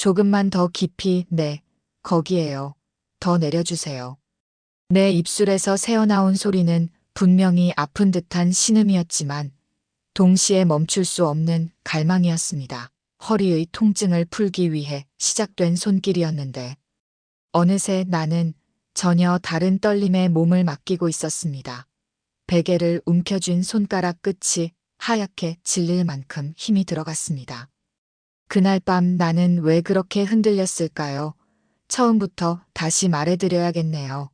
조금만 더 깊이, 네, 거기에요. 더 내려주세요. 내 입술에서 새어나온 소리는 분명히 아픈 듯한 신음이었지만 동시에 멈출 수 없는 갈망이었습니다. 허리의 통증을 풀기 위해 시작된 손길이었는데 어느새 나는 전혀 다른 떨림에 몸을 맡기고 있었습니다. 베개를 움켜쥔 손가락 끝이 하얗게 질릴 만큼 힘이 들어갔습니다. 그날 밤 나는 왜 그렇게 흔들렸을까요? 처음부터 다시 말해드려야겠네요.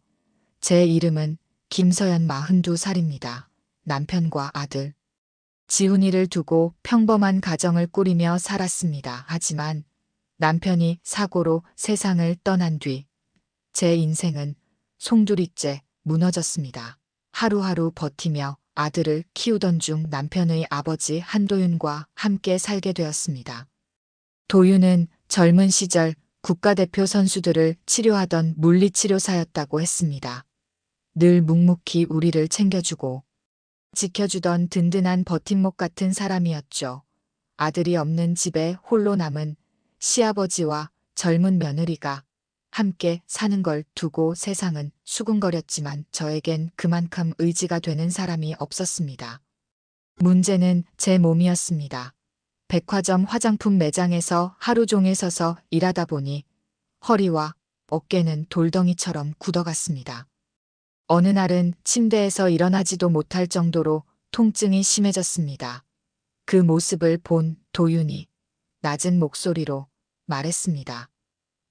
제 이름은 김서연 42살입니다. 남편과 아들. 지훈이를 두고 평범한 가정을 꾸리며 살았습니다. 하지만 남편이 사고로 세상을 떠난 뒤 제 인생은 송두리째 무너졌습니다. 하루하루 버티며 아들을 키우던 중 남편의 아버지 한도윤과 함께 살게 되었습니다. 도윤은 젊은 시절 국가대표 선수들을 치료하던 물리치료사였다고 했습니다. 늘 묵묵히 우리를 챙겨주고 지켜주던 든든한 버팀목 같은 사람이었죠. 아들이 없는 집에 홀로 남은 시아버지와 젊은 며느리가 함께 사는 걸 두고 세상은 수군거렸지만 저에겐 그만큼 의지가 되는 사람이 없었습니다. 문제는 제 몸이었습니다. 백화점 화장품 매장에서 하루 종일 서서 일하다 보니 허리와 어깨는 돌덩이처럼 굳어갔습니다. 어느 날은 침대에서 일어나지도 못할 정도로 통증이 심해졌습니다. 그 모습을 본 도윤이 낮은 목소리로 말했습니다.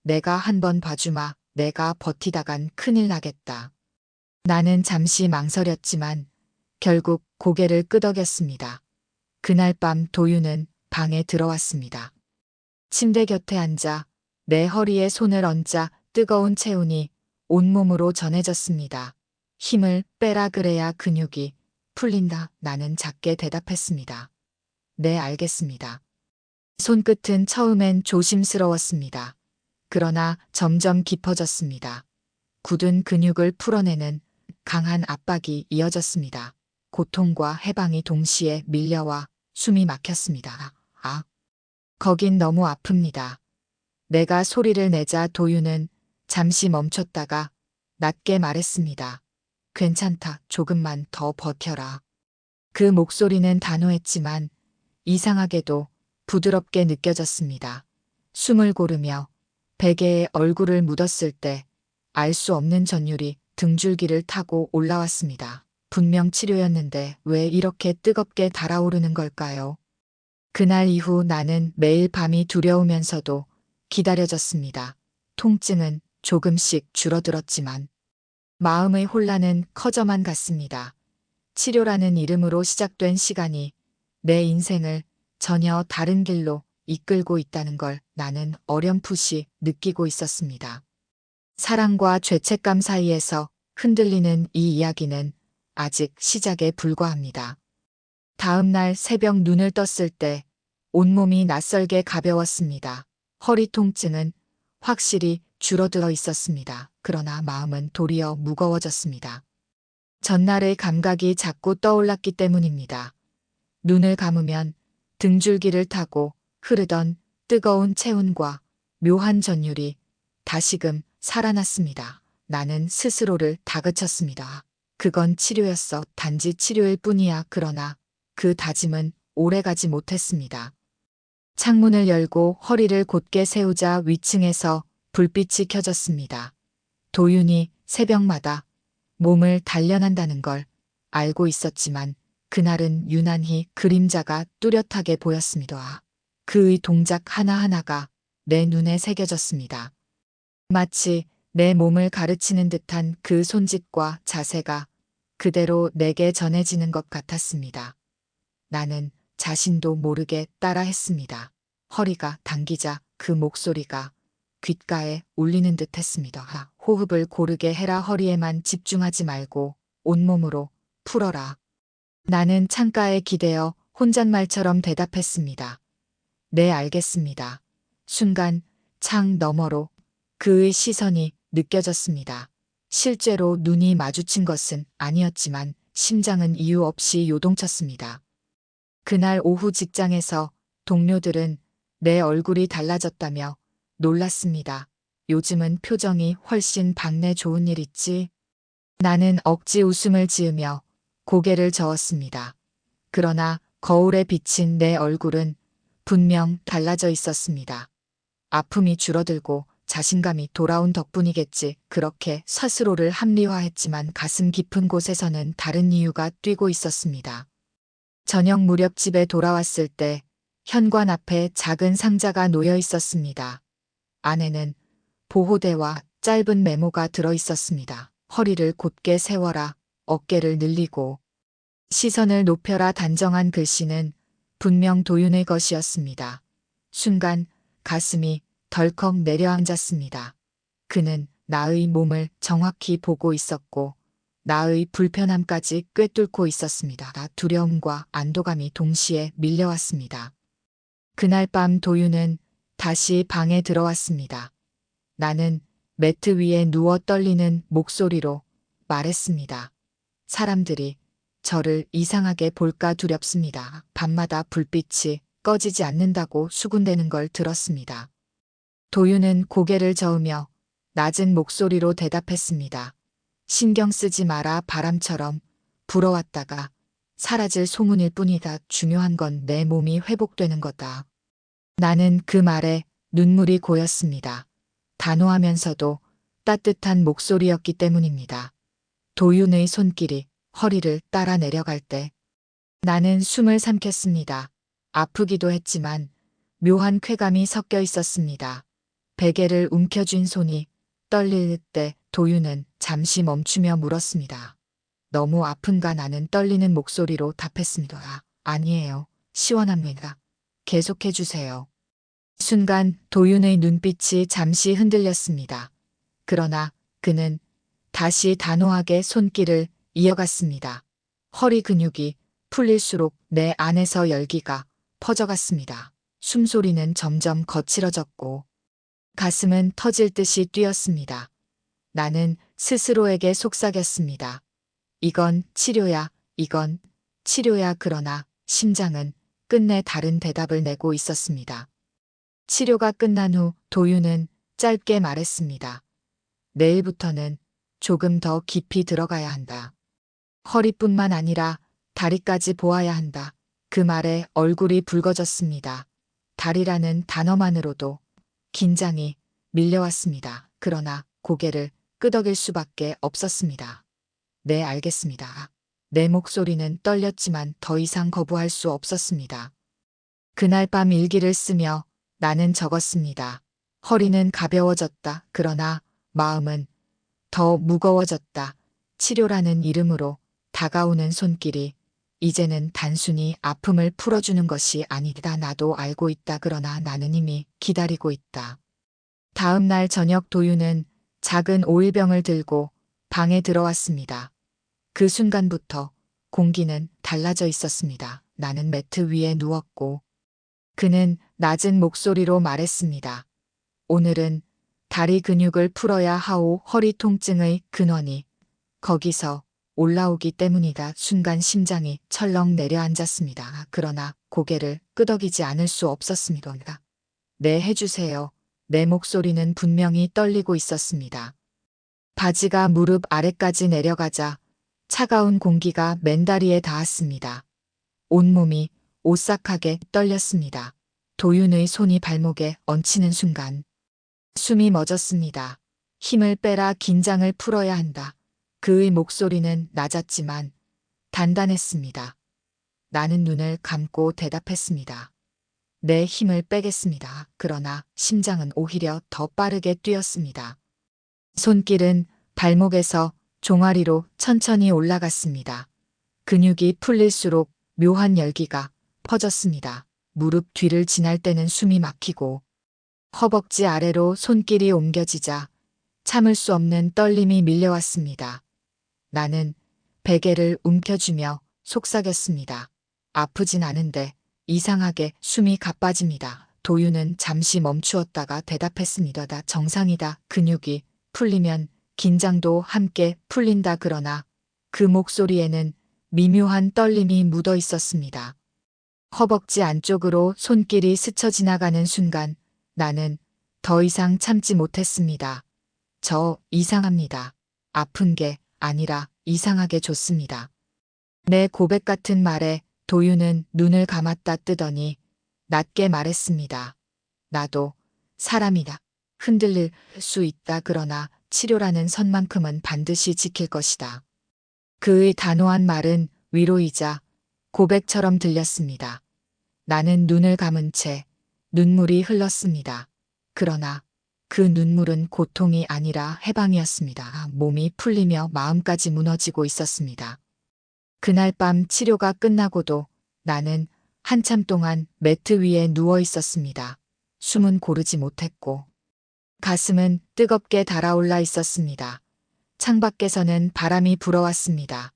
내가 한번 봐주마. 내가 버티다간 큰일 나겠다. 나는 잠시 망설였지만 결국 고개를 끄덕였습니다. 그날 밤 도윤은 방에 들어왔습니다. 침대 곁에 앉아 내 허리에 손을 얹자 뜨거운 체온이 온몸으로 전해졌습니다. 힘을 빼라 그래야 근육이 풀린다. 나는 작게 대답했습니다. 네, 알겠습니다. 손끝은 처음엔 조심스러웠습니다. 그러나 점점 깊어졌습니다. 굳은 근육을 풀어내는 강한 압박이 이어졌습니다. 고통과 해방이 동시에 밀려와 숨이 막혔습니다. 아, 거긴 너무 아픕니다. 내가 소리를 내자 도윤은 잠시 멈췄다가 낮게 말했습니다. 괜찮다. 조금만 더 버텨라. 그 목소리는 단호했지만 이상하게도 부드럽게 느껴졌습니다. 숨을 고르며 베개에 얼굴을 묻었을 때 알 수 없는 전율이 등줄기를 타고 올라왔습니다. 분명 치료였는데 왜 이렇게 뜨겁게 달아오르는 걸까요? 그날 이후 나는 매일 밤이 두려우면서도 기다려졌습니다. 통증은 조금씩 줄어들었지만 마음의 혼란은 커져만 갔습니다. 치료라는 이름으로 시작된 시간이 내 인생을 전혀 다른 길로 이끌고 있다는 걸 나는 어렴풋이 느끼고 있었습니다. 사랑과 죄책감 사이에서 흔들리는 이 이야기는 아직 시작에 불과합니다. 다음 날 새벽 눈을 떴을 때 온몸이 낯설게 가벼웠습니다. 허리 통증은 확실히 줄어들어 있었습니다. 그러나 마음은 도리어 무거워졌습니다. 전날의 감각이 자꾸 떠올랐기 때문입니다. 눈을 감으면 등줄기를 타고 흐르던 뜨거운 체온과 묘한 전율이 다시금 살아났습니다. 나는 스스로를 다그쳤습니다. 그건 치료였어. 단지 치료일 뿐이야. 그러나 그 다짐은 오래가지 못했습니다. 창문을 열고 허리를 곧게 세우자 위층에서 불빛이 켜졌습니다. 도윤이 새벽마다 몸을 단련한다는 걸 알고 있었지만 그날은 유난히 그림자가 뚜렷하게 보였습니다. 그의 동작 하나하나가 내 눈에 새겨졌습니다. 마치 내 몸을 가르치는 듯한 그 손짓과 자세가 그대로 내게 전해지는 것 같았습니다. 나는 자신도 모르게 따라했습니다. 허리가 당기자 그 목소리가 귓가에 울리는 듯 했습니다. 호흡을 고르게 해라. 허리에만 집중하지 말고 온몸으로 풀어라. 나는 창가에 기대어 혼잣말처럼 대답했습니다. 네, 알겠습니다. 순간 창 너머로 그의 시선이 느껴졌습니다. 실제로 눈이 마주친 것은 아니었지만 심장은 이유 없이 요동쳤습니다. 그날 오후 직장에서 동료들은 내 얼굴이 달라졌다며 놀랐습니다. 요즘은 표정이 훨씬 밝네. 좋은 일 있지? 나는 억지 웃음을 지으며 고개를 저었습니다. 그러나 거울에 비친 내 얼굴은 분명 달라져 있었습니다. 아픔이 줄어들고 자신감이 돌아온 덕분이겠지. 그렇게 스스로를 합리화했지만 가슴 깊은 곳에서는 다른 이유가 뛰고 있었습니다. 저녁 무렵 집에 돌아왔을 때 현관 앞에 작은 상자가 놓여 있었습니다. 안에는 보호대와 짧은 메모가 들어 있었습니다. 허리를 곧게 세워라, 어깨를 늘리고 시선을 높여라. 단정한 글씨는 분명 도윤의 것이었습니다. 순간 가슴이 덜컥 내려앉았습니다. 그는 나의 몸을 정확히 보고 있었고 나의 불편함까지 꿰뚫고 있었습니다. 두려움과 안도감이 동시에 밀려왔습니다. 그날 밤 도윤은 다시 방에 들어왔습니다. 나는 매트 위에 누워 떨리는 목소리로 말했습니다. 사람들이 저를 이상하게 볼까 두렵습니다. 밤마다 불빛이 꺼지지 않는다고 수군대는 걸 들었습니다. 도윤은 고개를 저으며 낮은 목소리로 대답했습니다. 신경 쓰지 마라. 바람처럼 불어왔다가 사라질 소문일 뿐이다. 중요한 건 내 몸이 회복되는 거다. 나는 그 말에 눈물이 고였습니다. 단호하면서도 따뜻한 목소리였기 때문입니다. 도윤의 손길이 허리를 따라 내려갈 때 나는 숨을 삼켰습니다. 아프기도 했지만 묘한 쾌감이 섞여 있었습니다. 베개를 움켜쥔 손이 떨릴 때 도윤은 잠시 멈추며 물었습니다. 너무 아픈가? 나는 떨리는 목소리로 답했습니다. 아니에요. 시원합니다. 계속해 주세요. 순간 도윤의 눈빛이 잠시 흔들렸습니다. 그러나 그는 다시 단호하게 손길을 이어갔습니다. 허리 근육이 풀릴수록 내 안에서 열기가 퍼져갔습니다. 숨소리는 점점 거칠어졌고 가슴은 터질 듯이 뛰었습니다. 나는 스스로에게 속삭였습니다. 이건 치료야, 이건 치료야. 그러나 심장은 끝내 다른 대답을 내고 있었습니다. 치료가 끝난 후 도윤은 짧게 말했습니다. 내일부터는 조금 더 깊이 들어가야 한다. 허리뿐만 아니라 다리까지 보아야 한다. 그 말에 얼굴이 붉어졌습니다. 다리라는 단어만으로도 긴장이 밀려왔습니다. 그러나 고개를 끄덕일 수밖에 없었습니다. 네, 알겠습니다. 내 목소리는 떨렸지만 더 이상 거부할 수 없었습니다. 그날 밤 일기를 쓰며 나는 적었습니다. 허리는 가벼워졌다. 그러나 마음은 더 무거워졌다. 치료라는 이름으로 다가오는 손길이 이제는 단순히 아픔을 풀어주는 것이 아니다. 나도 알고 있다. 그러나 나는 이미 기다리고 있다. 다음 날 저녁 도윤은 작은 오일병을 들고 방에 들어왔습니다. 그 순간부터 공기는 달라져 있었습니다. 나는 매트 위에 누웠고 그는 낮은 목소리로 말했습니다. 오늘은 다리 근육을 풀어야 하오. 허리 통증의 근원이 거기서 올라오기 때문이다. 순간 심장이 철렁 내려앉았습니다. 그러나 고개를 끄덕이지 않을 수 없었습니다. 네, 해주세요. 내 목소리는 분명히 떨리고 있었습니다. 바지가 무릎 아래까지 내려가자 차가운 공기가 맨다리에 닿았습니다. 온몸이 오싹하게 떨렸습니다. 도윤의 손이 발목에 얹히는 순간 숨이 멎었습니다. 힘을 빼라. 긴장을 풀어야 한다. 그의 목소리는 낮았지만 단단했습니다. 나는 눈을 감고 대답했습니다. 내 힘을 빼겠습니다. 그러나 심장은 오히려 더 빠르게 뛰었습니다. 손길은 발목에서 종아리로 천천히 올라갔습니다. 근육이 풀릴수록 묘한 열기가 퍼졌습니다. 무릎 뒤를 지날 때는 숨이 막히고 허벅지 아래로 손길이 옮겨지자 참을 수 없는 떨림이 밀려왔습니다. 나는 베개를 움켜쥐며 속삭였습니다. 아프진 않은데 이상하게 숨이 가빠집니다. 도윤은 잠시 멈추었다가 대답했습니다. 다 정상이다. 근육이 풀리면 긴장도 함께 풀린다. 그러나 그 목소리에는 미묘한 떨림이 묻어 있었습니다. 허벅지 안쪽으로 손길이 스쳐 지나가는 순간 나는 더 이상 참지 못했습니다. 저 이상합니다. 아픈 게 아니라 이상하게 좋습니다. 내 고백 같은 말에 도윤은 눈을 감았다 뜨더니 낮게 말했습니다. 나도 사람이다. 흔들릴 수 있다. 그러나 치료라는 선만큼은 반드시 지킬 것이다. 그의 단호한 말은 위로이자 고백처럼 들렸습니다. 나는 눈을 감은 채 눈물이 흘렀습니다. 그러나 그 눈물은 고통이 아니라 해방이었습니다. 몸이 풀리며 마음까지 무너지고 있었습니다. 그날 밤 치료가 끝나고도 나는 한참 동안 매트 위에 누워 있었습니다. 숨은 고르지 못했고 가슴은 뜨겁게 달아올라 있었습니다. 창밖에서는 바람이 불어왔습니다.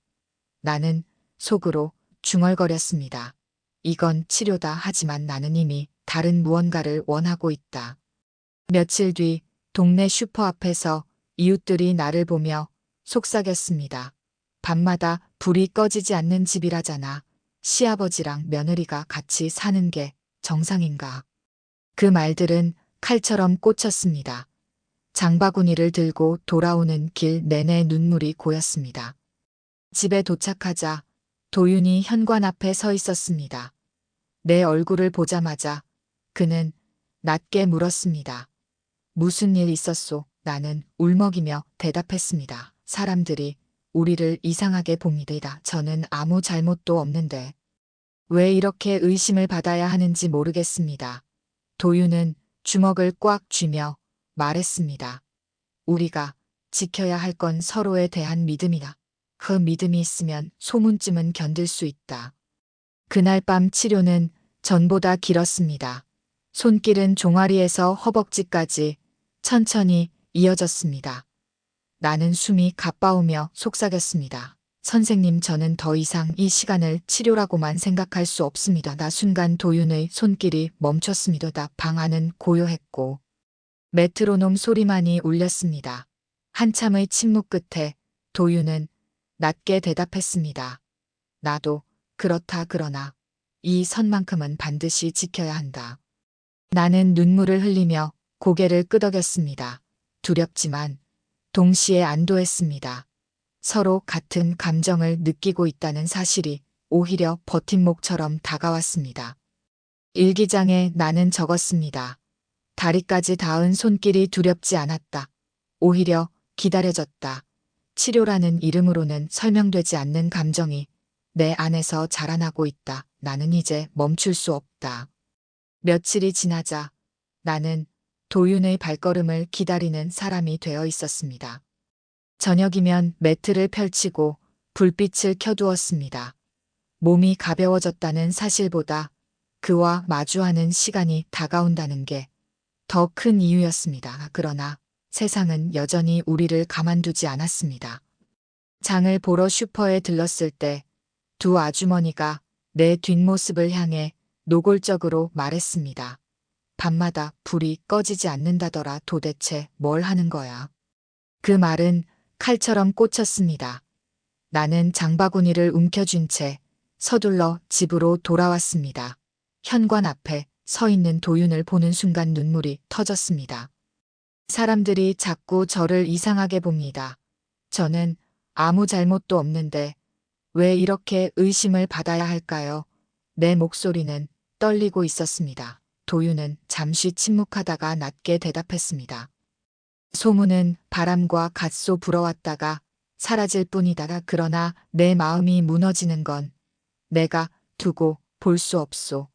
나는 속으로 중얼거렸습니다. 이건 치료다. 하지만 나는 이미 다른 무언가를 원하고 있다. 며칠 뒤 동네 슈퍼 앞에서 이웃들이 나를 보며 속삭였습니다. 밤마다 불이 꺼지지 않는 집이라잖아. 시아버지랑 며느리가 같이 사는 게 정상인가. 그 말들은 칼처럼 꽂혔습니다. 장바구니를 들고 돌아오는 길 내내 눈물이 고였습니다. 집에 도착하자 도윤이 현관 앞에 서 있었습니다. 내 얼굴을 보자마자 그는 낮게 물었습니다. 무슨 일 있었소? 나는 울먹이며 대답했습니다. 사람들이 우리를 이상하게 봅니다. 저는 아무 잘못도 없는데 왜 이렇게 의심을 받아야 하는지 모르겠습니다. 도윤은 주먹을 꽉 쥐며 말했습니다. 우리가 지켜야 할 건 서로에 대한 믿음이다. 그 믿음이 있으면 소문쯤은 견딜 수 있다. 그날 밤 치료는 전보다 길었습니다. 손길은 종아리에서 허벅지까지 천천히 이어졌습니다. 나는 숨이 가빠오며 속삭였습니다. 선생님, 저는 더 이상 이 시간을 치료라고만 생각할 수 없습니다. 나 순간 도윤의 손길이 멈췄습니다. 방 안은 고요했고 메트로놈 소리만이 울렸습니다. 한참의 침묵 끝에 도윤은 낮게 대답했습니다. 나도 그렇다. 그러나 이 선만큼은 반드시 지켜야 한다. 나는 눈물을 흘리며 고개를 끄덕였습니다. 두렵지만 동시에 안도했습니다. 서로 같은 감정을 느끼고 있다는 사실이 오히려 버팀목처럼 다가왔습니다. 일기장에 나는 적었습니다. 다리까지 닿은 손길이 두렵지 않았다. 오히려 기다려졌다. 치료라는 이름으로는 설명되지 않는 감정이 내 안에서 자라나고 있다. 나는 이제 멈출 수 없다. 며칠이 지나자 나는 도윤의 발걸음을 기다리는 사람이 되어 있었습니다. 저녁이면 매트를 펼치고 불빛을 켜두었습니다. 몸이 가벼워졌다는 사실보다 그와 마주하는 시간이 다가온다는 게 더 큰 이유였습니다. 그러나 세상은 여전히 우리를 가만두지 않았습니다. 장을 보러 슈퍼에 들렀을 때 두 아주머니가 내 뒷모습을 향해 노골적으로 말했습니다. 밤마다 불이 꺼지지 않는다더라. 도대체 뭘 하는 거야? 그 말은 칼처럼 꽂혔습니다. 나는 장바구니를 움켜쥔 채 서둘러 집으로 돌아왔습니다. 현관 앞에 서 있는 도윤을 보는 순간 눈물이 터졌습니다. 사람들이 자꾸 저를 이상하게 봅니다. 저는 아무 잘못도 없는데 왜 이렇게 의심을 받아야 할까요? 내 목소리는 떨리고 있었습니다. 도윤은 잠시 침묵하다가 낮게 대답했습니다. 소문은 바람과 갓소 불어왔다가 사라질 뿐이다. 그러나 내 마음이 무너지는 건 내가 두고 볼 수 없소.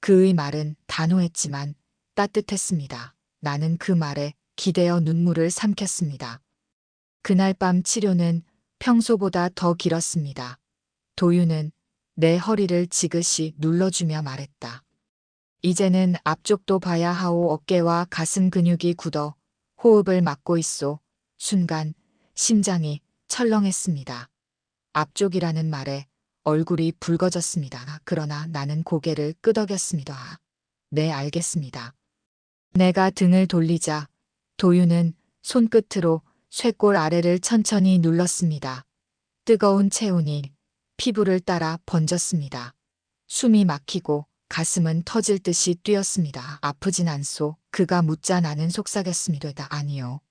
그의 말은 단호했지만 따뜻했습니다. 나는 그 말에 기대어 눈물을 삼켰습니다. 그날 밤 치료는 평소보다 더 길었습니다. 도윤은 내 허리를 지그시 눌러주며 말했다. 이제는 앞쪽도 봐야 하오. 어깨와 가슴 근육이 굳어 호흡을 막고 있소. 순간 심장이 철렁했습니다. 앞쪽이라는 말에 얼굴이 붉어졌습니다. 그러나 나는 고개를 끄덕였습니다. 네, 알겠습니다. 내가 등을 돌리자 도윤은 손끝으로 쇄골 아래를 천천히 눌렀습니다. 뜨거운 체온이 피부를 따라 번졌습니다. 숨이 막히고 가슴은 터질 듯이 뛰었습니다. 아프진 않소? 그가 묻자 나는 속삭였습니다. 아니요.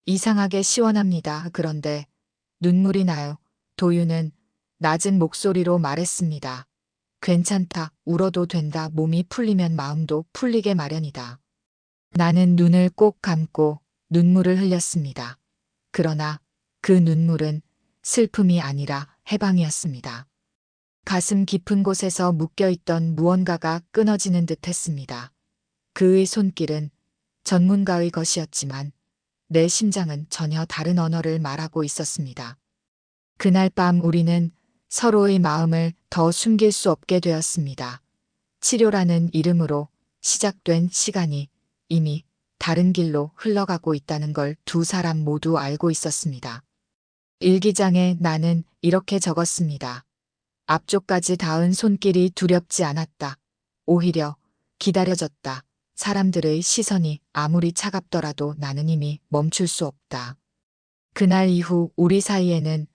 이상하게 시원합니다. 그런데 눈물이 나요. 도윤은 낮은 목소리로 말했습니다. 괜찮다. 울어도 된다. 몸이 풀리면 마음도 풀리게 마련이다. 나는 눈을 꼭 감고 눈물을 흘렸습니다. 그러나 그 눈물은 슬픔이 아니라 해방이었습니다. 가슴 깊은 곳에서 묶여있던 무언가가 끊어지는 듯 했습니다. 그의 손길은 전문가의 것이었지만 내 심장은 전혀 다른 언어를 말하고 있었습니다. 그날 밤 우리는 서로의 마음을 더 숨길 수 없게 되었습니다. 치료라는 이름으로 시작된 시간이 이미 다른 길로 흘러가고 있다는 걸 두 사람 모두 알고 있었습니다. 일기장에 나는 이렇게 적었습니다. 앞쪽까지 닿은 손길이 두렵지 않았다. 오히려 기다려졌다. 사람들의 시선이 아무리 차갑더라도 나는 이미 멈출 수 없다. 그날 이후 우리 사이에는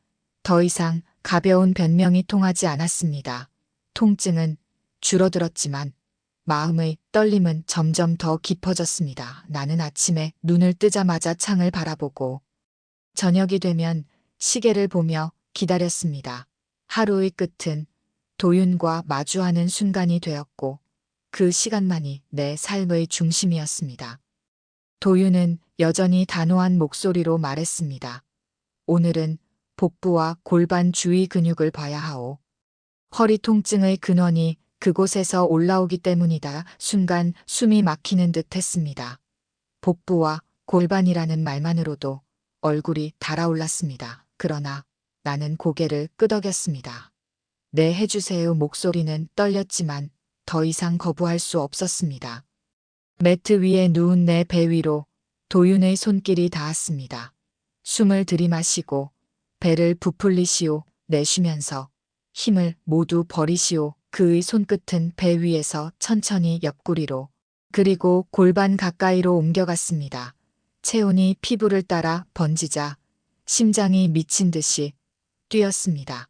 더 이상 가벼운 변명이 통하지 않았습니다. 통증은 줄어들었지만 마음의 떨림은 점점 더 깊어졌습니다. 나는 아침에 눈을 뜨자마자 창을 바라보고 저녁이 되면 시계를 보며 기다렸습니다. 하루의 끝은 도윤과 마주하는 순간이 되었고 그 시간만이 내 삶의 중심이었습니다. 도윤은 여전히 단호한 목소리로 말했습니다. 오늘은 복부와 골반 주위 근육을 봐야 하오. 허리 통증의 근원이 그곳에서 올라오기 때문이다. 순간 숨이 막히는 듯 했습니다. 복부와 골반이라는 말만으로도 얼굴이 달아올랐습니다. 그러나 나는 고개를 끄덕였습니다. 네, 해주세요. 목소리는 떨렸지만 더 이상 거부할 수 없었습니다. 매트 위에 누운 내 배 위로 도윤의 손길이 닿았습니다. 숨을 들이마시고 배를 부풀리시오. 내쉬면서 힘을 모두 버리시오. 그의 손끝은 배 위에서 천천히 옆구리로 그리고 골반 가까이로 옮겨갔습니다. 체온이 피부를 따라 번지자 심장이 미친 듯이 뛰었습니다.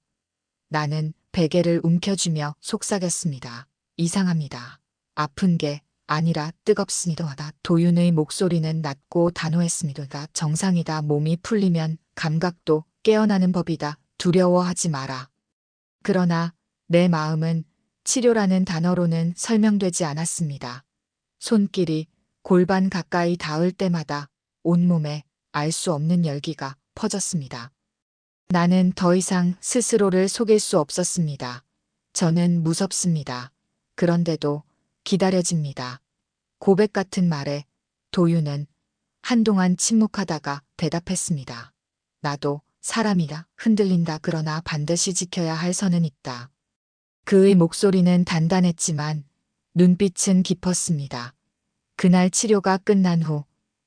나는 베개를 움켜쥐며 속삭였습니다. 이상합니다. 아픈 게 아니라 뜨겁습니다. 도윤의 목소리는 낮고 단호했습니다. 정상이다. 몸이 풀리면 감각도 깨어나는 법이다. 두려워하지 마라. 그러나 내 마음은 치료라는 단어로는 설명되지 않았습니다. 손길이 골반 가까이 닿을 때마다 온몸에 알 수 없는 열기가 퍼졌습니다. 나는 더 이상 스스로를 속일 수 없었습니다. 저는 무섭습니다. 그런데도 기다려집니다. 고백 같은 말에 도윤은 한동안 침묵하다가 대답했습니다. 나도 사람이다. 흔들린다. 그러나 반드시 지켜야 할 선은 있다. 그의 목소리는 단단했지만 눈빛은 깊었습니다. 그날 치료가 끝난 후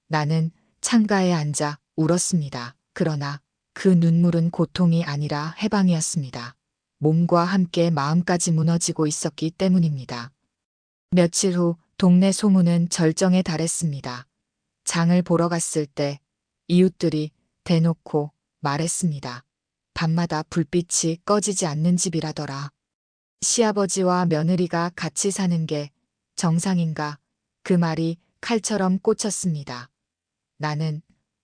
나는 창가에 앉아 울었습니다. 그러나 그 눈물은 고통이 아니라 해방이었습니다. 몸과 함께 마음까지 무너지고 있었기 때문입니다. 며칠 후 동네 소문은 절정에 달했습니다. 장을 보러 갔을 때 이웃들이 대놓고 말했습니다. 밤마다 불빛이 꺼지지 않는 집이라더라. 시아버지와 며느리가 같이 사는 게 정상인가? 그 말이 칼처럼 꽂혔습니다. 나는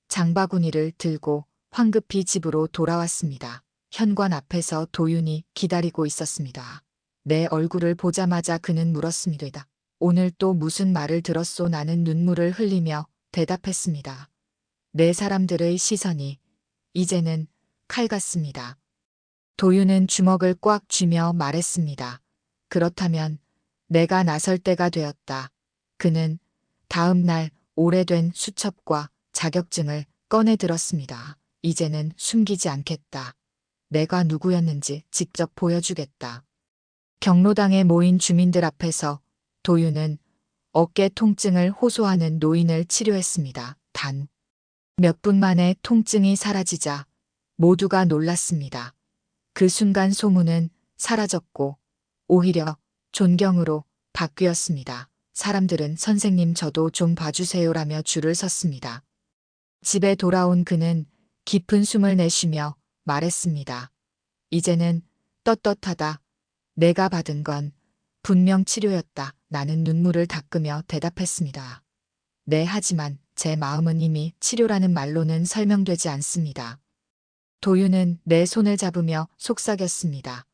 장바구니를 들고 황급히 집으로 돌아왔습니다. 현관 앞에서 도윤이 기다리고 있었습니다. 내 얼굴을 보자마자 그는 물었습니다. 오늘 또 무슨 말을 들었소? 나는 눈물을 흘리며 대답했습니다. 내 사람들의 시선이 이제는 칼 같습니다. 도윤은 주먹을 꽉 쥐며 말했습니다. 그렇다면 내가 나설 때가 되었다. 그는 다음 날 오래된 수첩과 자격증을 꺼내 들었습니다. 이제는 숨기지 않겠다. 내가 누구였는지 직접 보여주겠다. 경로당에 모인 주민들 앞에서 도윤은 어깨 통증을 호소하는 노인을 치료했습니다. 단 몇 분 만에 통증이 사라지자 모두가 놀랐습니다. 그 순간 소문은 사라졌고 오히려 존경으로 바뀌었습니다. 사람들은 선생님 저도 좀 봐주세요라며 줄을 섰습니다. 집에 돌아온 그는 깊은 숨을 내쉬며 말했습니다. 이제는 떳떳하다. 내가 받은 건 분명 치료였다. 나는 눈물을 닦으며 대답했습니다. 네, 하지만 제 마음은 이미 치료라는 말로는 설명되지 않습니다. 도윤은 내 손을 잡으며 속삭였습니다.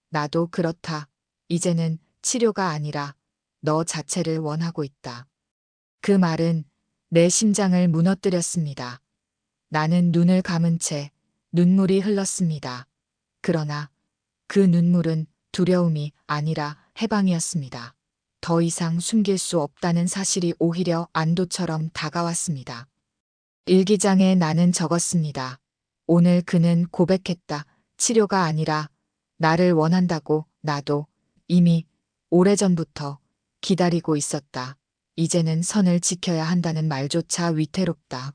나도 그렇다. 이제는 치료가 아니라 너 자체를 원하고 있다. 그 말은 내 심장을 무너뜨렸습니다. 나는 눈을 감은 채 눈물이 흘렀습니다. 그러나 그 눈물은 두려움이 아니라 해방이었습니다. 더 이상 숨길 수 없다는 사실이 오히려 안도처럼 다가왔습니다. 일기장에 나는 적었습니다. 오늘 그는 고백했다. 치료가 아니라 나를 원한다고. 나도 이미 오래전부터 기다리고 있었다. 이제는 선을 지켜야 한다는 말조차 위태롭다.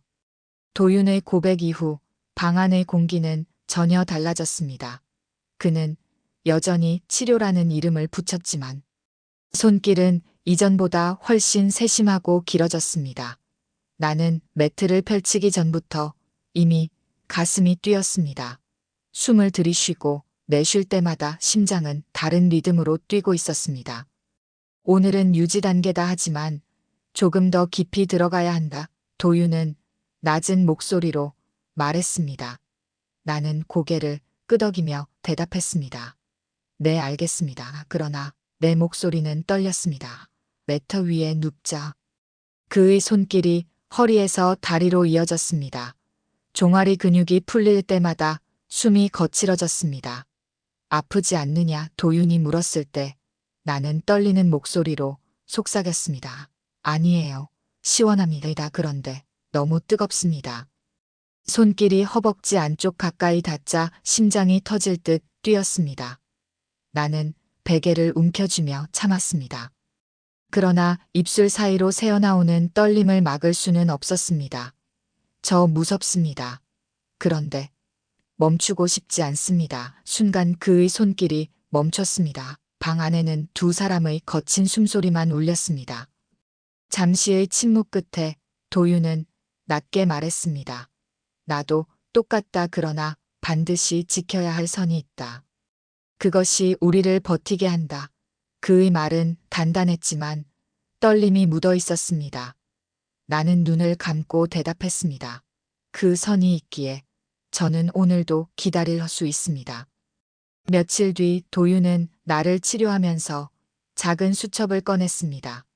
도윤의 고백 이후 방 안의 공기는 전혀 달라졌습니다. 그는 여전히 치료라는 이름을 붙였지만 손길은 이전보다 훨씬 세심하고 길어졌습니다. 나는 매트를 펼치기 전부터 이미 가슴이 뛰었습니다. 숨을 들이쉬고 내쉴 때마다 심장은 다른 리듬으로 뛰고 있었습니다. 오늘은 유지 단계다. 하지만 조금 더 깊이 들어가야 한다. 도윤은 낮은 목소리로 말했습니다. 나는 고개를 끄덕이며 대답했습니다. 네, 알겠습니다. 그러나 내 목소리는 떨렸습니다. 매트 위에 눕자. 그의 손길이 허리에서 다리로 이어졌습니다. 종아리 근육이 풀릴 때마다 숨이 거칠어졌습니다. 아프지 않느냐? 도윤이 물었을 때 나는 떨리는 목소리로 속삭였습니다. 아니에요. 시원합니다. 그런데 너무 뜨겁습니다. 손길이 허벅지 안쪽 가까이 닿자 심장이 터질 듯 뛰었습니다. 나는 베개를 움켜쥐며 참았습니다. 그러나 입술 사이로 새어나오는 떨림을 막을 수는 없었습니다. 저 무섭습니다. 그런데 멈추고 싶지 않습니다. 순간 그의 손길이 멈췄습니다. 방 안에는 두 사람의 거친 숨소리만 울렸습니다. 잠시의 침묵 끝에 도윤은 낮게 말했습니다. 나도 똑같다. 그러나 반드시 지켜야 할 선이 있다. 그것이 우리를 버티게 한다. 그의 말은 단단했지만 떨림이 묻어 있었습니다. 나는 눈을 감고 대답했습니다. 그 선이 있기에 저는 오늘도 기다릴 수 있습니다. 며칠 뒤 도윤은 나를 치료하면서 작은 수첩을 꺼냈습니다.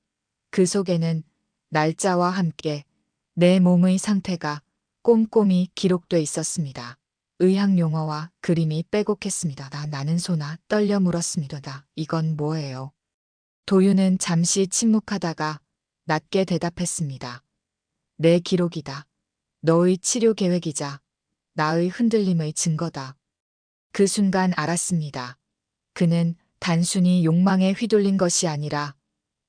그 속에는 날짜와 함께 내 몸의 상태가 꼼꼼히 기록돼 있었습니다. 의학 용어와 그림이 빼곡했습니다. 나는 소나 떨려 물었습니다. 이건 뭐예요? 도윤은 잠시 침묵하다가 낮게 대답했습니다. 내 기록이다. 너의 치료 계획이자 나의 흔들림의 증거다. 그 순간 알았습니다. 그는 단순히 욕망에 휘둘린 것이 아니라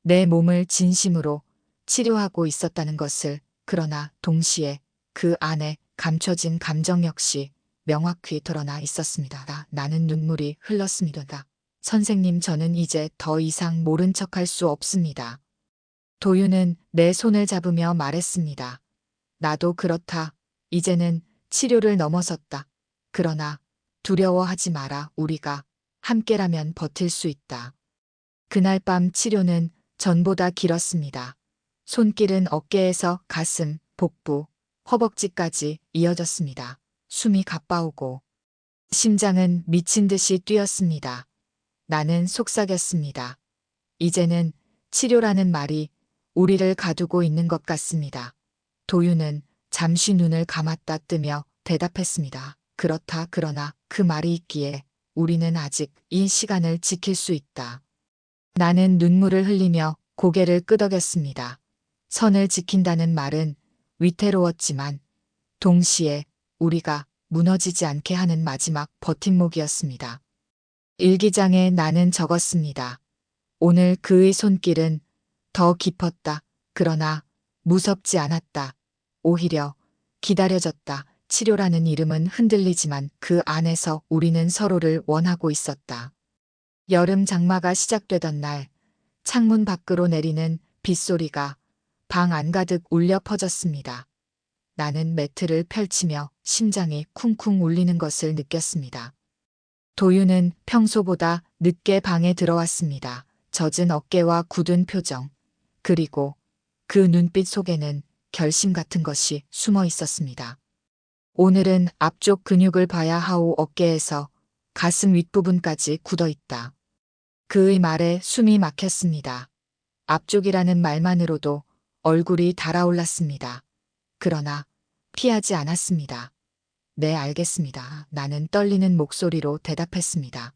내 몸을 진심으로 치료하고 있었다는 것을. 그러나 동시에 그 안에 감춰진 감정 역시 명확히 드러나 있었습니다. 나는 눈물이 흘렀습니다. 선생님, 저는 이제 더 이상 모른 척할 수 없습니다. 도윤은 내 손을 잡으며 말했습니다. 나도 그렇다. 이제는 치료를 넘어섰다. 그러나 두려워하지 마라. 우리가 함께라면 버틸 수 있다. 그날 밤 치료는 전보다 길었습니다. 손길은 어깨에서 가슴, 복부, 허벅지까지 이어졌습니다. 숨이 가빠오고 심장은 미친 듯이 뛰었습니다. 나는 속삭였습니다. 이제는 치료라는 말이 우리를 가두고 있는 것 같습니다. 도윤은 잠시 눈을 감았다 뜨며 대답했습니다. 그렇다. 그러나 그 말이 있기에 우리는 아직 이 시간을 지킬 수 있다. 나는 눈물을 흘리며 고개를 끄덕였습니다. 선을 지킨다는 말은 위태로웠지만 동시에 우리가 무너지지 않게 하는 마지막 버팀목이었습니다. 일기장에 나는 적었습니다. 오늘 그의 손길은 더 깊었다. 그러나 무섭지 않았다. 오히려 기다려졌다. 치료라는 이름은 흔들리지만 그 안에서 우리는 서로를 원하고 있었다. 여름 장마가 시작되던 날, 창문 밖으로 내리는 빗소리가 방 안가득 울려 퍼졌습니다. 나는 매트를 펼치며 심장이 쿵쿵 울리는 것을 느꼈습니다. 도윤은 평소보다 늦게 방에 들어왔습니다. 젖은 어깨와 굳은 표정, 그리고 그 눈빛 속에는 결심 같은 것이 숨어 있었습니다. 오늘은 앞쪽 근육을 봐야 하오. 어깨에서 가슴 윗부분까지 굳어 있다. 그의 말에 숨이 막혔습니다. 앞쪽이라는 말만으로도 얼굴이 달아올랐습니다. 그러나 피하지 않았습니다. 네, 알겠습니다. 나는 떨리는 목소리로 대답했습니다.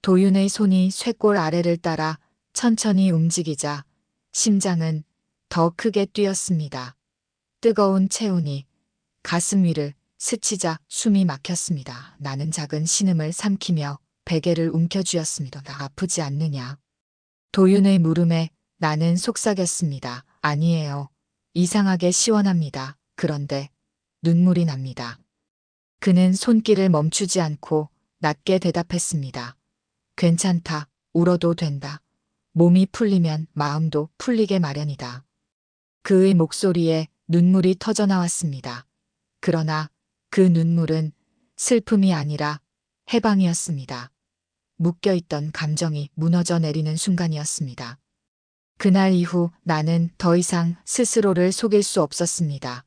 도윤의 손이 쇄골 아래를 따라 천천히 움직이자 심장은 더 크게 뛰었습니다. 뜨거운 체온이 가슴 위를 스치자 숨이 막혔습니다. 나는 작은 신음을 삼키며 베개를 움켜쥐었습니다. 나 아프지 않느냐? 도윤의 물음에 나는 속삭였습니다. 아니에요. 이상하게 시원합니다. 그런데 눈물이 납니다. 그는 손길을 멈추지 않고 낮게 대답했습니다. 괜찮다. 울어도 된다. 몸이 풀리면 마음도 풀리게 마련이다. 그의 목소리에 눈물이 터져 나왔습니다. 그러나 그 눈물은 슬픔이 아니라 해방이었습니다. 묶여있던 감정이 무너져 내리는 순간이었습니다. 그날 이후 나는 더 이상 스스로를 속일 수 없었습니다.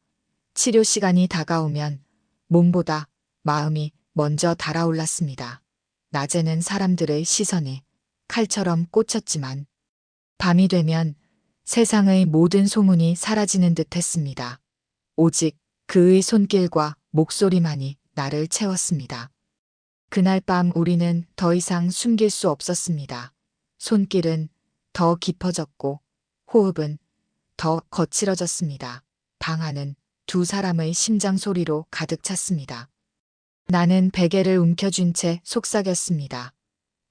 치료 시간이 다가오면 몸보다 마음이 먼저 달아올랐습니다. 낮에는 사람들의 시선이 칼처럼 꽂혔지만 밤이 되면 세상의 모든 소문이 사라지는 듯 했습니다. 오직 그의 손길과 목소리만이 나를 채웠습니다. 그날 밤 우리는 더 이상 숨길 수 없었습니다. 손길은 더 깊어졌고 호흡은 더 거칠어졌습니다. 방 안은 두 사람의 심장 소리로 가득 찼습니다. 나는 베개를 움켜쥔 채 속삭였습니다.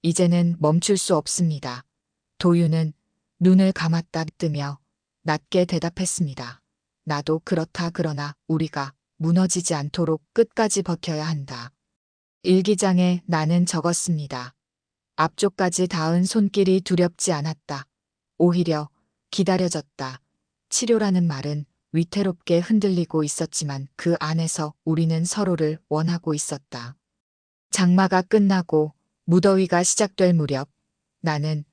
이제는 멈출 수 없습니다. 도윤은 눈을 감았다 뜨며 낮게 대답했습니다. 나도 그렇다. 그러나 우리가 무너지지 않도록 끝까지 버텨야 한다. 일기장에 나는 적었습니다. 앞쪽까지 닿은 손길이 두렵지 않았다. 오히려 기다려졌다. 치료라는 말은 위태롭게 흔들리고 있었지만 그 안에서 우리는 서로를 원하고 있었다. 장마가 끝나고 무더위가 시작될 무렵 나는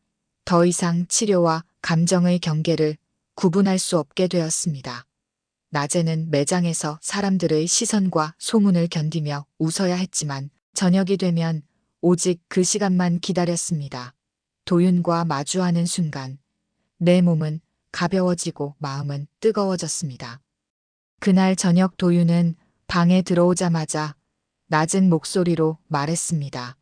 더 이상 치료와 감정의 경계를 구분할 수 없게 되었습니다. 낮에는 매장에서 사람들의 시선과 소문을 견디며 웃어야 했지만 저녁이 되면 오직 그 시간만 기다렸습니다. 도윤과 마주하는 순간 내 몸은 가벼워지고 마음은 뜨거워졌습니다. 그날 저녁 도윤은 방에 들어오자마자 낮은 목소리로 말했습니다.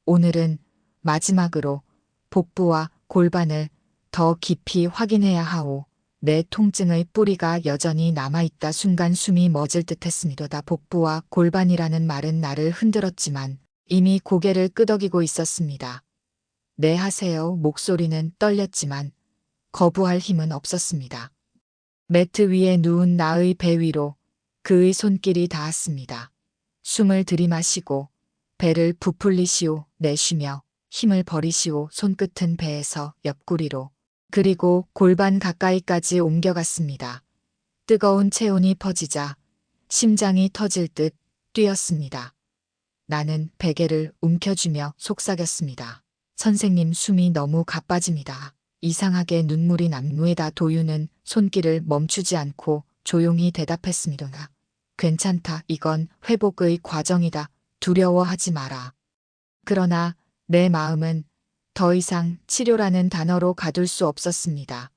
오늘은 마지막으로 복부와 골반을 더 깊이 확인해야 하오. 내 통증의 뿌리가 여전히 남아있다. 순간 숨이 멎을 듯 했습니다. 복부와 골반이라는 말은 나를 흔들었지만 이미 고개를 끄덕이고 있었습니다. 네, 하세요. 목소리는 떨렸지만 거부할 힘은 없었습니다. 매트 위에 누운 나의 배 위로 그의 손길이 닿았습니다. 숨을 들이마시고 배를 부풀리시오. 내쉬며 힘을 버리시오. 손끝은 배에서 옆구리로 그리고 골반 가까이까지 옮겨갔습니다. 뜨거운 체온이 퍼지자 심장이 터질 듯 뛰었습니다. 나는 베개를 움켜쥐며 속삭였습니다. 선생님, 숨이 너무 가빠집니다. 이상하게 눈물이 납니다. 도윤은 손길을 멈추지 않고 조용히 대답했습니다. 괜찮다. 이건 회복의 과정이다. 두려워하지 마라. 그러나 내 마음은 더 이상 치료라는 단어로 가둘 수 없었습니다.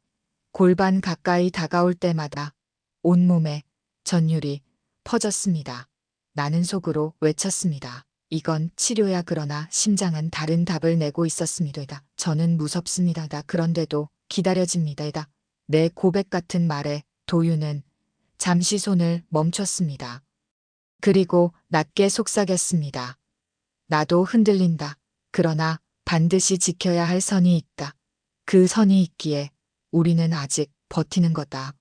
골반 가까이 다가올 때마다 온몸에 전율이 퍼졌습니다. 나는 속으로 외쳤습니다. 이건 치료야. 그러나 심장은 다른 답을 내고 있었습니다. 저는 무섭습니다. 그런데도 기다려집니다. 내 고백 같은 말에 도윤은 잠시 손을 멈췄습니다. 그리고 낮게 속삭였습니다. 나도 흔들린다. 그러나 반드시 지켜야 할 선이 있다. 그 선이 있기에 우리는 아직 버티는 거다.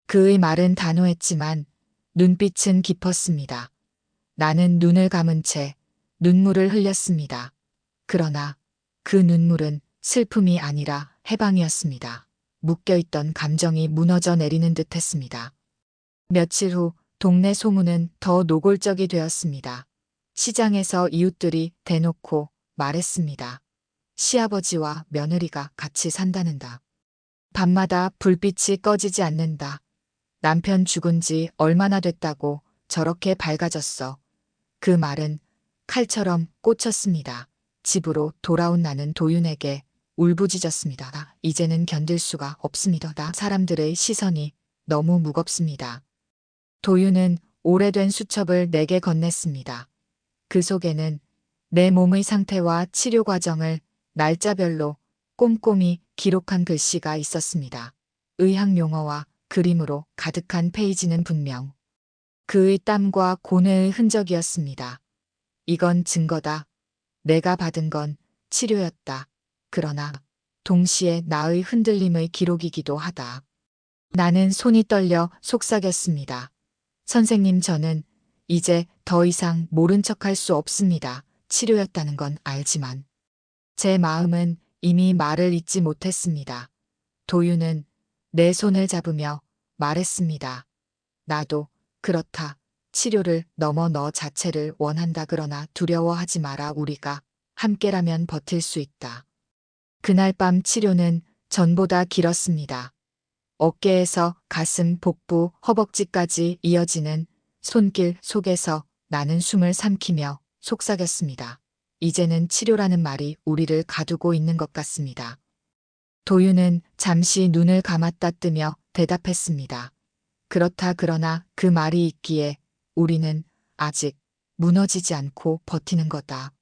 그의 말은 단호했지만 눈빛은 깊었습니다. 나는 눈을 감은 채 눈물을 흘렸습니다. 그러나 그 눈물은 슬픔이 아니라 해방이었습니다. 묶여있던 감정이 무너져 내리는 듯 했습니다. 며칠 후 동네 소문은 더 노골적이 되었습니다. 시장에서 이웃들이 대놓고 말했습니다. 시아버지와 며느리가 같이 산다는다. 밤마다 불빛이 꺼지지 않는다. 남편 죽은 지 얼마나 됐다고 저렇게 밝아졌어. 그 말은 칼처럼 꽂혔습니다. 집으로 돌아온 나는 도윤에게 울부짖었습니다. 이제는 견딜 수가 없습니다. 사람들의 시선이 너무 무겁습니다. 도윤은 오래된 수첩을 내게 건넸습니다. 그 속에는 내 몸의 상태와 치료 과정을 날짜별로 꼼꼼히 기록한 글씨가 있었습니다. 의학 용어와 그림으로 가득한 페이지는 분명 그의 땀과 고뇌의 흔적이었습니다. 이건 증거다. 내가 받은 건 치료였다. 그러나 동시에 나의 흔들림의 기록이기도 하다. 나는 손이 떨려 속삭였습니다. 선생님, 저는 이제 더 이상 모른 척할 수 없습니다. 치료였다는 건 알지만 제 마음은 이미 말을 잇지 못했습니다. 도윤은 내 손을 잡으며 말했습니다. 나도 그렇다. 치료를 넘어 너 자체를 원한다. 그러나 두려워하지 마라. 우리가 함께라면 버틸 수 있다. 그날 밤 치료는 전보다 길었습니다. 어깨에서 가슴, 복부, 허벅지까지 이어지는 손길 속에서 나는 숨을 삼키며 속삭였습니다. 이제는 치료라는 말이 우리를 가두고 있는 것 같습니다. 도윤은 잠시 눈을 감았다 뜨며 대답했습니다. 그렇다. 그러나 그 말이 있기에 우리는 아직 무너지지 않고 버티는 거다.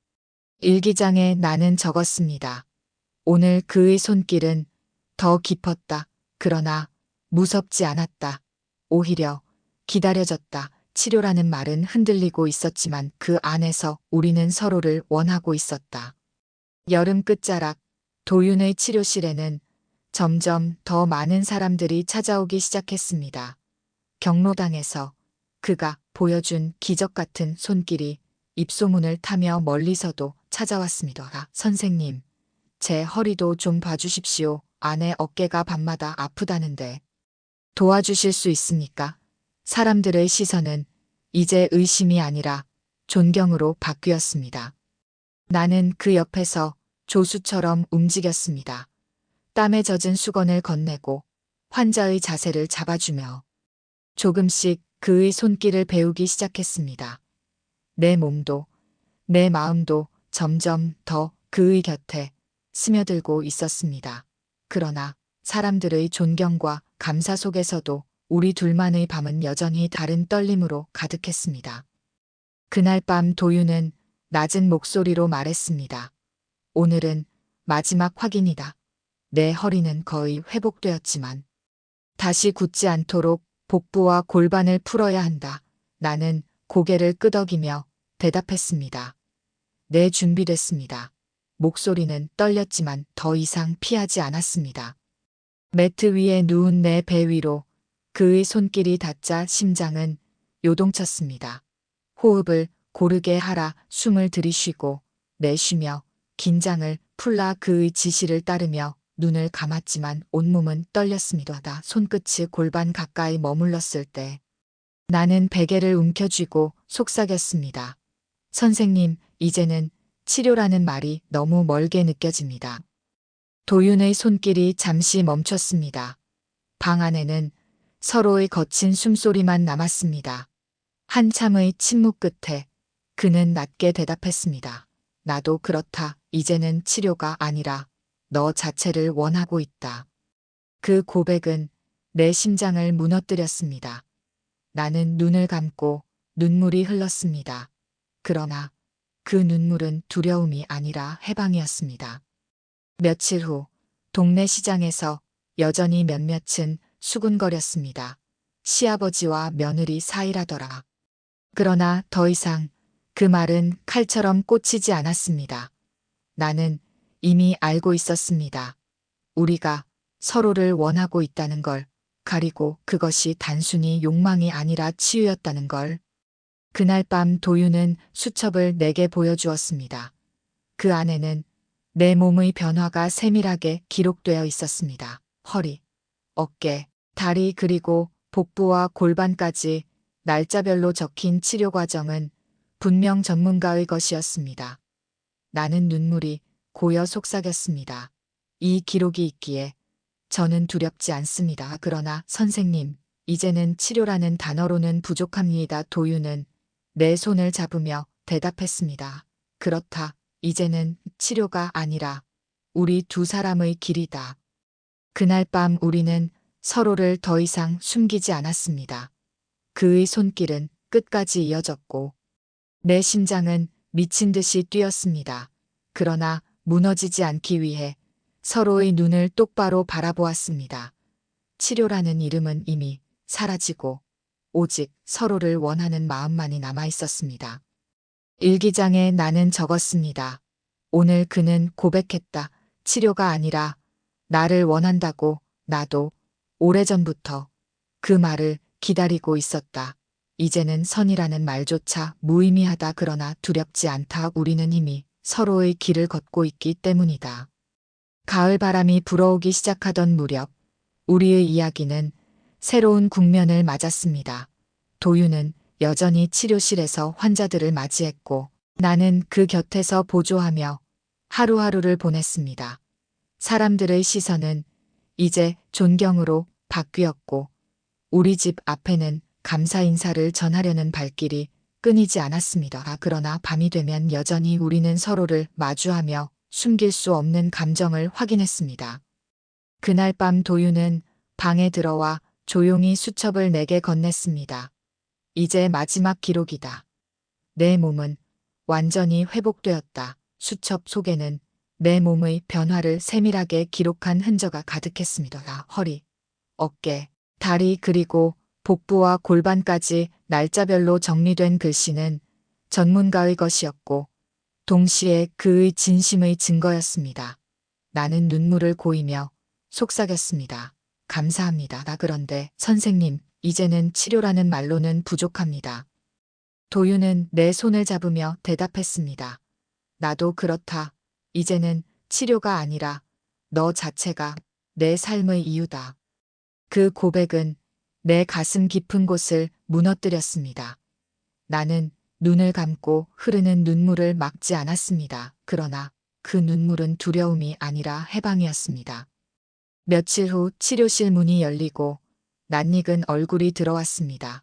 일기장에 나는 적었습니다. 오늘 그의 손길은 더 깊었다. 그러나 무섭지 않았다. 오히려 기다려졌다. 치료라는 말은 흔들리고 있었지만 그 안에서 우리는 서로를 원하고 있었다. 여름 끝자락 도윤의 치료실에는 점점 더 많은 사람들이 찾아오기 시작했습니다. 경로당에서 그가 보여준 기적 같은 손길이 입소문을 타며 멀리서도 찾아왔습니다. 선생님, 제 허리도 좀 봐주십시오. 아내 어깨가 밤마다 아프다는데 도와주실 수 있습니까? 사람들의 시선은 이제 의심이 아니라 존경으로 바뀌었습니다. 나는 그 옆에서 조수처럼 움직였습니다. 땀에 젖은 수건을 건네고 환자의 자세를 잡아주며 조금씩 그의 손길을 배우기 시작했습니다. 내 몸도 내 마음도 점점 더 그의 곁에 스며들고 있었습니다. 그러나 사람들의 존경과 감사 속에서도 우리 둘만의 밤은 여전히 다른 떨림으로 가득했습니다. 그날 밤 도윤은 낮은 목소리로 말했습니다. 오늘은 마지막 확인이다. 내 허리는 거의 회복되었지만 다시 굳지 않도록 복부와 골반을 풀어야 한다. 나는 고개를 끄덕이며 대답했습니다. 네, 준비됐습니다. 목소리는 떨렸지만 더 이상 피하지 않았습니다. 매트 위에 누운 내 배 위로 그의 손길이 닿자 심장은 요동쳤습니다. 호흡을 고르게 하라. 숨을 들이쉬고 내쉬며 긴장을 풀라. 그의 지시를 따르며 눈을 감았지만 온몸은 떨렸습니다. 손끝이 골반 가까이 머물렀을 때 나는 베개를 움켜쥐고 속삭였습니다. 선생님, 이제는 치료라는 말이 너무 멀게 느껴집니다. 도윤의 손길이 잠시 멈췄습니다. 방 안에는 서로의 거친 숨소리만 남았습니다. 한참의 침묵 끝에 그는 낮게 대답했습니다. 나도 그렇다. 이제는 치료가 아니라 너 자체를 원하고 있다. 그 고백은 내 심장을 무너뜨렸습니다. 나는 눈을 감고 눈물이 흘렀습니다. 그러나 그 눈물은 두려움이 아니라 해방이었습니다. 며칠 후 동네 시장에서 여전히 몇몇은 수군거렸습니다. 시아버지와 며느리 사이라더라. 그러나 더 이상 그 말은 칼처럼 꽂히지 않았습니다. 나는 이미 알고 있었습니다. 우리가 서로를 원하고 있다는 걸, 가리고 그것이 단순히 욕망이 아니라 치유였다는 걸. 그날 밤 도윤은 수첩을 내게 보여주었습니다. 그 안에는 내 몸의 변화가 세밀하게 기록되어 있었습니다. 허리, 어깨, 다리 그리고 복부와 골반까지 날짜별로 적힌 치료 과정은 분명 전문가의 것이었습니다. 나는 눈물이 고여 속삭였습니다. 이 기록이 있기에 저는 두렵지 않습니다. 그러나 선생님, 이제는 치료라는 단어로는 부족합니다. 도윤은 내 손을 잡으며 대답했습니다. 그렇다. 이제는 치료가 아니라 우리 두 사람의 길이다. 그날 밤 우리는 서로를 더 이상 숨기지 않았습니다. 그의 손길은 끝까지 이어졌고 내 심장은 미친 듯이 뛰었습니다. 그러나 무너지지 않기 위해 서로의 눈을 똑바로 바라보았습니다. 치료라는 이름은 이미 사라지고 오직 서로를 원하는 마음만이 남아 있었습니다. 일기장에 나는 적었습니다. 오늘 그는 고백했다. 치료가 아니라 나를 원한다고. 나도 오래전부터 그 말을 기다리고 있었다. 이제는 선이라는 말조차 무의미하다. 그러나 두렵지 않다. 우리는 이미 서로의 길을 걷고 있기 때문이다. 가을 바람이 불어오기 시작하던 무렵 우리의 이야기는 새로운 국면을 맞았습니다. 도윤은 여전히 치료실에서 환자들을 맞이했고 나는 그 곁에서 보조하며 하루하루를 보냈습니다. 사람들의 시선은 이제 존경으로 바뀌었고 우리 집 앞에는 감사 인사를 전하려는 발길이 끊이지 않았습니다. 그러나 밤이 되면 여전히 우리는 서로를 마주하며 숨길 수 없는 감정을 확인했습니다. 그날 밤 도윤은 방에 들어와 조용히 수첩을 내게 건넸습니다. 이제 마지막 기록이다. 내 몸은 완전히 회복되었다. 수첩 속에는 내 몸의 변화를 세밀하게 기록한 흔적이 가득했습니다. 허리, 어깨, 다리 그리고 복부와 골반까지 날짜별로 정리된 글씨는 전문가의 것이었고 동시에 그의 진심의 증거였습니다. 나는 눈물을 고이며 속삭였습니다. 감사합니다. 그런데 선생님, 이제는 치료라는 말로는 부족합니다. 도윤은 내 손을 잡으며 대답했습니다. 나도 그렇다. 이제는 치료가 아니라 너 자체가 내 삶의 이유다. 그 고백은 내 가슴 깊은 곳을 무너뜨렸습니다. 나는 눈을 감고 흐르는 눈물을 막지 않았습니다. 그러나 그 눈물은 두려움이 아니라 해방이었습니다. 며칠 후 치료실 문이 열리고 낯익은 얼굴이 들어왔습니다.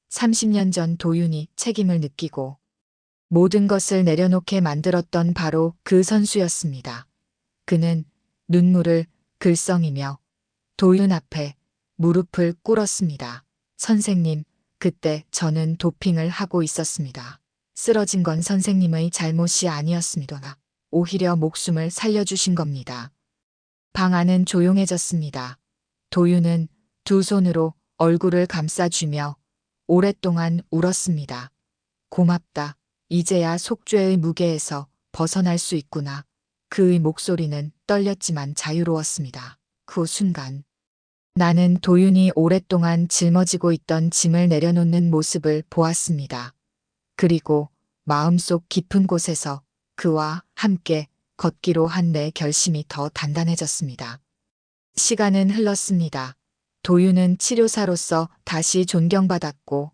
30년 전 도윤이 책임을 느끼고 모든 것을 내려놓게 만들었던 바로 그 선수였습니다. 그는 눈물을 글썽이며 도윤 앞에 무릎을 꿇었습니다. 선생님, 그때 저는 도핑을 하고 있었습니다. 쓰러진 건 선생님의 잘못이 아니었습니다. 오히려 목숨을 살려주신 겁니다. 방 안은 조용해졌습니다. 도윤은 두 손으로 얼굴을 감싸주며 오랫동안 울었습니다. 고맙다. 이제야 속죄의 무게에서 벗어날 수 있구나. 그의 목소리는 떨렸지만 자유로웠습니다. 그 순간 나는 도윤이 오랫동안 짊어지고 있던 짐을 내려놓는 모습을 보았습니다. 그리고 마음속 깊은 곳에서 그와 함께 걷기로 한 내 결심이 더 단단해졌습니다. 시간은 흘렀습니다. 도윤은 치료사로서 다시 존경받았고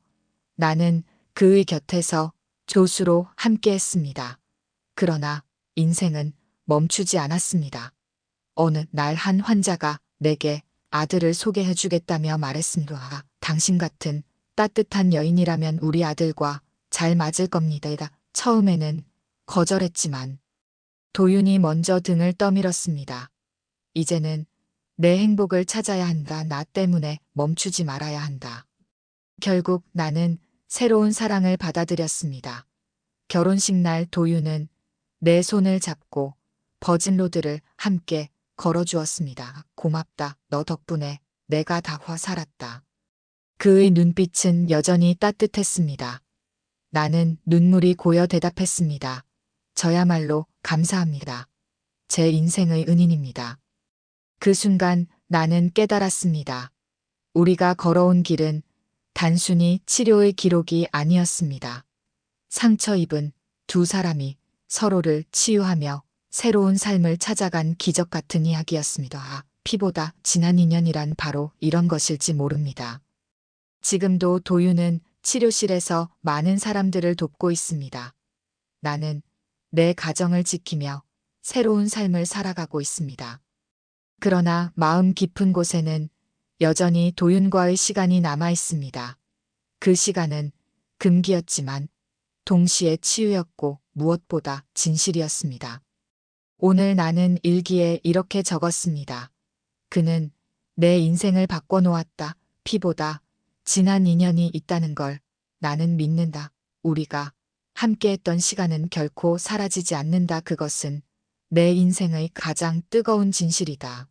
나는 그의 곁에서 조수로 함께했습니다. 그러나 인생은 멈추지 않았습니다. 어느 날 한 환자가 내게 아들을 소개해주겠다며 말했습니다. 당신 같은 따뜻한 여인이라면 우리 아들과 잘 맞을 겁니다. 처음에는 거절했지만 도윤이 먼저 등을 떠밀었습니다. 이제는 내 행복을 찾아야 한다. 나 때문에 멈추지 말아야 한다. 결국 나는 새로운 사랑을 받아들였습니다. 결혼식 날 도윤은 내 손을 잡고 버진로드를 함께 걸어주었습니다. 고맙다. 너 덕분에 내가 다 살았다. 그의 눈빛은 여전히 따뜻했습니다. 나는 눈물이 고여 대답했습니다. 저야말로 감사합니다. 제 인생의 은인입니다. 그 순간 나는 깨달았습니다. 우리가 걸어온 길은 단순히 치료의 기록이 아니었습니다. 상처 입은 두 사람이 서로를 치유하며 새로운 삶을 찾아간 기적 같은 이야기였습니다. 피보다 진한 인연이란 바로 이런 것일지 모릅니다. 지금도 도윤은 치료실에서 많은 사람들을 돕고 있습니다. 나는 내 가정을 지키며 새로운 삶을 살아가고 있습니다. 그러나 마음 깊은 곳에는 여전히 도윤과의 시간이 남아 있습니다. 그 시간은 금기였지만 동시에 치유였고 무엇보다 진실이었습니다. 오늘 나는 일기에 이렇게 적었습니다. 그는 내 인생을 바꿔놓았다. 피보다 진한 인연이 있다는 걸 나는 믿는다. 우리가 함께했던 시간은 결코 사라지지 않는다. 그것은 내 인생의 가장 뜨거운 진실이다.